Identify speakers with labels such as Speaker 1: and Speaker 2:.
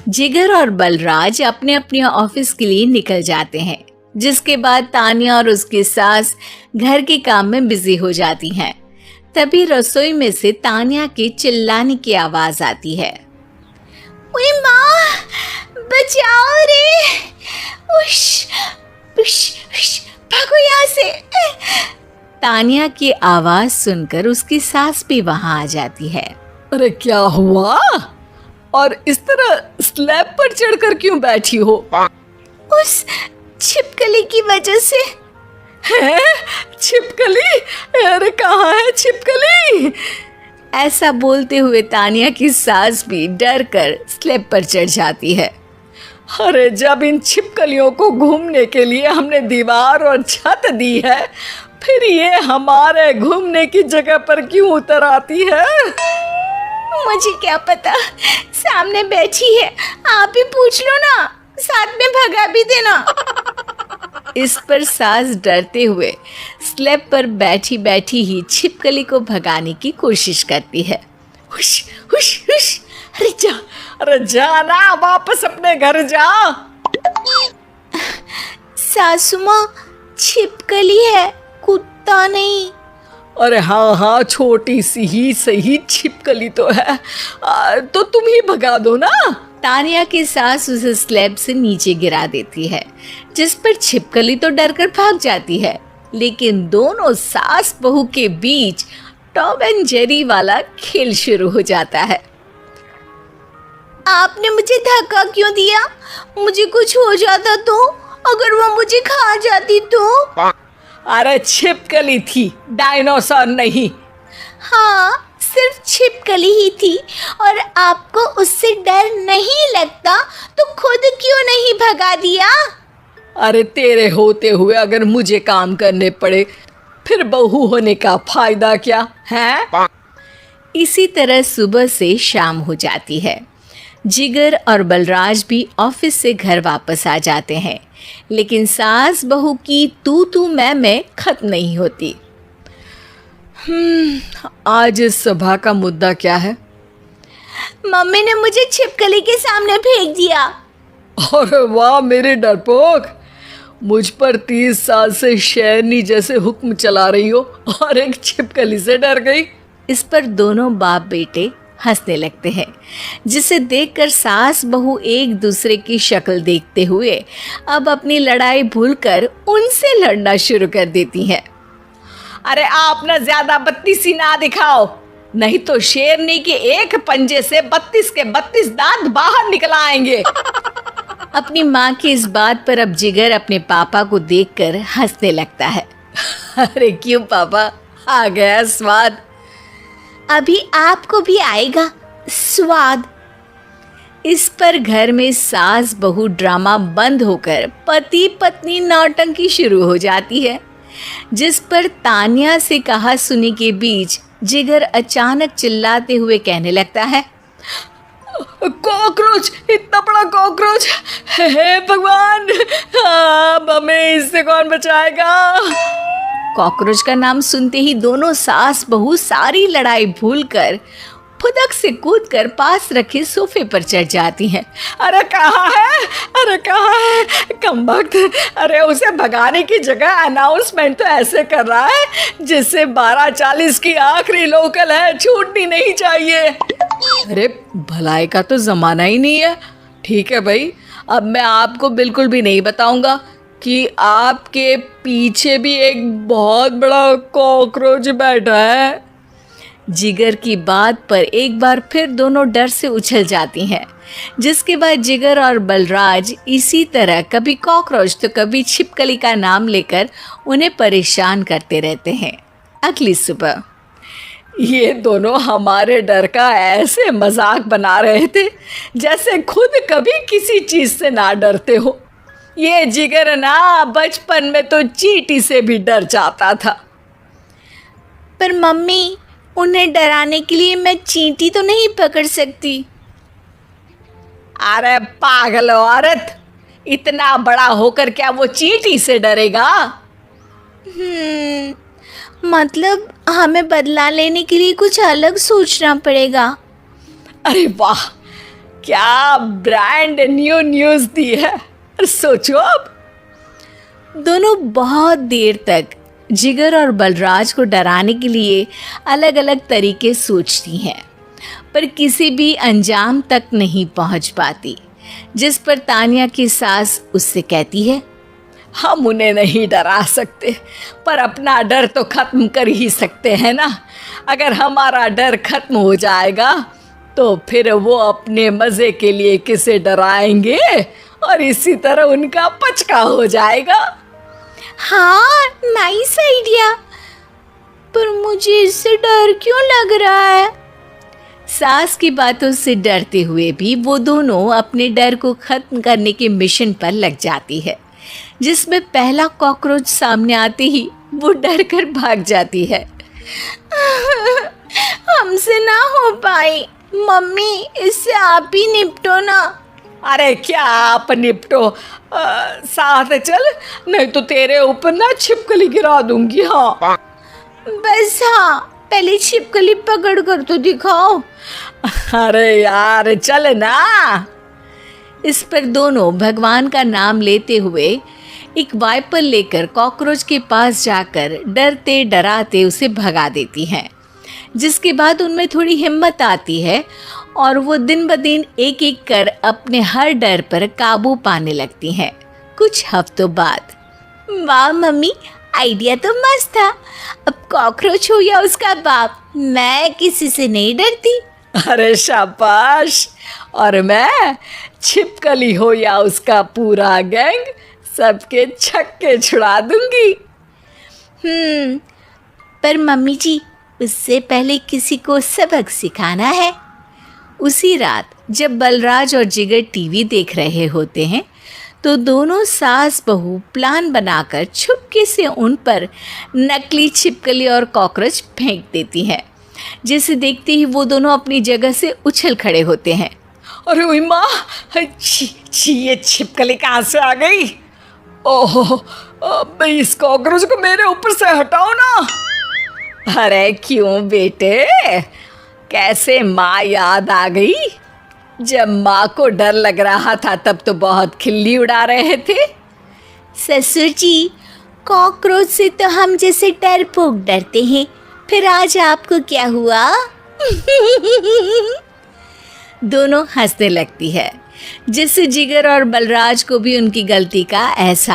Speaker 1: जिगर और बलराज अपने अपने ऑफिस के लिए निकल जाते हैं, जिसके बाद तानिया और उसकी सास घर के काम में बिजी हो जाती हैं। तभी रसोई में से तानिया के चिल्लाने की आवाज आती है। ओए माँ, बचाओ रे! उश, उश, उश, भागो यहाँ से! तानिया की आवाज सुनकर उसकी सास भी वहां आ जाती है।
Speaker 2: अरे क्या हुआ? और इस तरह स्लैब पर चढ़कर क्यों बैठी हो?
Speaker 1: उस छिपकली की वजह से।
Speaker 2: है? छिपकली? अरे कहाँ है छिपकली?
Speaker 1: ऐसा बोलते हुए तानिया की सास भी डर कर स्लैब पर चढ़ जाती है।
Speaker 2: अरे जब इन छिपकलियों को घूमने के लिए हमने दीवार और छत दी है, फिर ये हमारे घूमने की जगह पर क्यों उतर आती है?
Speaker 1: मुझे क्या पता, सामने बैठी है, आप ही पूछ लो ना, साथ में भगा भी देना। इस पर सास डरते हुए स्लैब पर बैठी बैठी ही छिपकली को भगाने की कोशिश करती है।
Speaker 2: हुश हुश हुश! अरे जा ना, वापस अपने घर जा।
Speaker 1: सासू माँ, छिपकली है, कुत्ता नहीं।
Speaker 2: अरे हाँ, छोटी सी ही सही छिपकली तो है, तो तुम ही भगा दो ना।
Speaker 1: तानिया की सास उसे स्लैब से नीचे गिरा देती है, जिस पर छिपकली तो डरकर भाग जाती है। लेकिन दोनों सास बहू के बीच टॉम एंड जेरी वाला खेल शुरू हो जाता है। आपने मुझे धक्का क्यों दिया? मुझे कुछ हो जाता तो? अगर वो मुझे खा जाती तो?
Speaker 2: अरे छिपकली थी, डायनासोर नहीं।
Speaker 1: हाँ, सिर्फ छिपकली ही थी, और आपको उससे डर नहीं लगता तो खुद क्यों नहीं भगा दिया?
Speaker 2: अरे तेरे होते हुए अगर मुझे काम करने पड़े, फिर बहू होने का फायदा क्या है?
Speaker 1: इसी तरह सुबह से शाम हो जाती है। जिगर और बलराज भी ऑफिस से घर वापस आ जाते हैं, लेकिन सास बहू की तू मैं खत्म नहीं होती।
Speaker 2: आज इस सभा का मुद्दा क्या है?
Speaker 1: मम्मी ने मुझे छिपकली के सामने फेंक दिया।
Speaker 2: अरे वाह मेरे डरपोक, मुझ पर 30 साल से शेरनी जैसे हुक्म चला रही हो और एक छिपकली से डर गई।
Speaker 1: इस पर दोनों बाप बेटे हंसने लगते हैं, जिसे देखकर सास बहू एक दूसरे की शक्ल देखते हुए अब अपनी लड़ाई भूलकर उनसे लड़ना शुरू कर देती हैं।
Speaker 2: अरे आप ना ज्यादा बत्तीसी ना दिखाओ, नहीं तो शेरनी के एक पंजे से 32 के 32 दांत बाहर निकल आएंगे।
Speaker 1: अपनी माँ की इस बात पर अब जिगर अपने पापा को देखकर हंसने लगता है।
Speaker 2: अरे क्यों पापा, आ गया स्वाद।
Speaker 1: अभी आपको भी आएगा स्वाद। इस पर घर में सास बहू ड्रामा बंद होकर पति पत्नी नौटंकी शुरू हो जाती है, जिस पर तानिया से कहा सुनी के बीच जिगर अचानक चिल्लाते हुए कहने लगता है।
Speaker 2: कॉकरोच, इतना बड़ा कॉकरोच! हे भगवान, अब हमें इससे कौन बचाएगा?
Speaker 1: कॉकरोच का नाम सुनते ही दोनों सास बहू सारी लड़ाई भूलकर फुदक से कूदकर पास रखे सोफे पर चढ़ जाती हैं।
Speaker 2: अरे कहाँ है? अरे कहाँ है कमबख्त? अरे उसे भगाने की जगह अनाउंसमेंट तो ऐसे कर रहा है जिससे 12:40 की आखिरी लोकल है, छूटनी नहीं चाहिए। अरे भलाई का तो जमाना ही नहीं है। ठीक है भाई, अब मैं आपको बिल्कुल भी नहीं बताऊंगा कि आपके पीछे भी एक बहुत बड़ा कॉकरोच बैठा है।
Speaker 1: जिगर की बात पर एक बार फिर दोनों डर से उछल जाती हैं, जिसके बाद जिगर और बलराज इसी तरह कभी कॉकरोच तो कभी छिपकली का नाम लेकर उन्हें परेशान करते रहते हैं। अगली सुबह
Speaker 2: ये दोनों हमारे डर का ऐसे मजाक बना रहे थे जैसे खुद कभी किसी चीज से ना डरते हो। ये जिगर ना बचपन में तो चींटी से भी डर जाता था।
Speaker 1: पर मम्मी, उन्हें डराने के लिए मैं चींटी तो नहीं पकड़ सकती।
Speaker 2: अरे पागल औरत, इतना बड़ा होकर क्या वो चींटी से डरेगा?
Speaker 1: मतलब हमें बदला लेने के लिए कुछ अलग सोचना पड़ेगा।
Speaker 2: अरे वाह, क्या ब्रांड न्यू न्यूज़ दी है। सोचो अब।
Speaker 1: दोनों बहुत देर तक जिगर और बलराज को डराने के लिए अलग अलग तरीके सोचती हैं, पर किसी भी अंजाम तक नहीं पहुंच पाती। जिस पर तानिया की सास उससे कहती है,
Speaker 2: हम उन्हें नहीं डरा सकते, पर अपना डर तो खत्म कर ही सकते हैं ना। अगर हमारा डर खत्म हो जाएगा तो फिर वो अपने मज़े के लिए किसे डराएंगे और इसी तरह उनका पचका हो जाएगा।
Speaker 1: हाँ, नाइस आइडिया, पर मुझे इससे डर क्यों लग रहा है? सास की बातों से डरते हुए भी वो दोनों अपने डर को खत्म करने के मिशन पर लग जाती है, जिसमें पहला कॉकरोच सामने आते ही वो डर कर भाग जाती है। हमसे ना हो पाई, मम्मी इससे आप ही निपटो ना।
Speaker 2: अरे क्या आप निपटो, साथ चल, नहीं तो तेरे ऊपर ना छिपकली गिरा दूंगी। हाँ
Speaker 1: बस, हाँ पहले छिपकली पकड़ कर तो दिखाओ।
Speaker 2: अरे यार चल ना।
Speaker 1: इस पर दोनों भगवान का नाम लेते हुए एक वाइपर लेकर कॉकरोच के पास जाकर डरते डराते उसे भगा देती हैं, जिसके बाद उनमें थोड़ी हिम्मत आती है और वो दिन ब दिन एक एक कर अपने हर डर पर काबू पाने लगती हैं। कुछ हफ्तों बाद, वाह मम्मी, आइडिया तो मस्त था। अब कॉकरोच हो या उसका बाप, मैं किसी से नहीं डरती।
Speaker 2: अरे शाबाश। और मैं छिपकली हो या उसका पूरा गैंग, सबके छक्के छुड़ा दूंगी।
Speaker 1: पर मम्मी जी, उससे पहले किसी को सबक सिखाना है। उसी रात जब बलराज और जिगर टीवी देख रहे होते हैं तो दोनों सास बहू प्लान बनाकर छुपके से उन पर नकली छिपकली और कॉकरोच फेंक देती हैं, जिसे देखते ही वो दोनों अपनी जगह से उछल खड़े होते हैं।
Speaker 2: अरे ओए माँ, छी ये छिपकली कहाँ से आ गई? ओहो, अब इस कॉकरोच को मेरे ऊपर से हटाओ ना। अरे क्यों बेटे, कैसे माँ याद आ गई? जब माँ को डर लग रहा था तब तो बहुत खिल्ली उड़ा रहे थे।
Speaker 1: ससुर जी, कॉकरोच से तो हम जैसे डरपोक डरते हैं, फिर आज आपको क्या हुआ? दोनों हंसने लगती है, जिससे जिगर और बलराज को भी उनकी गलती का एहसास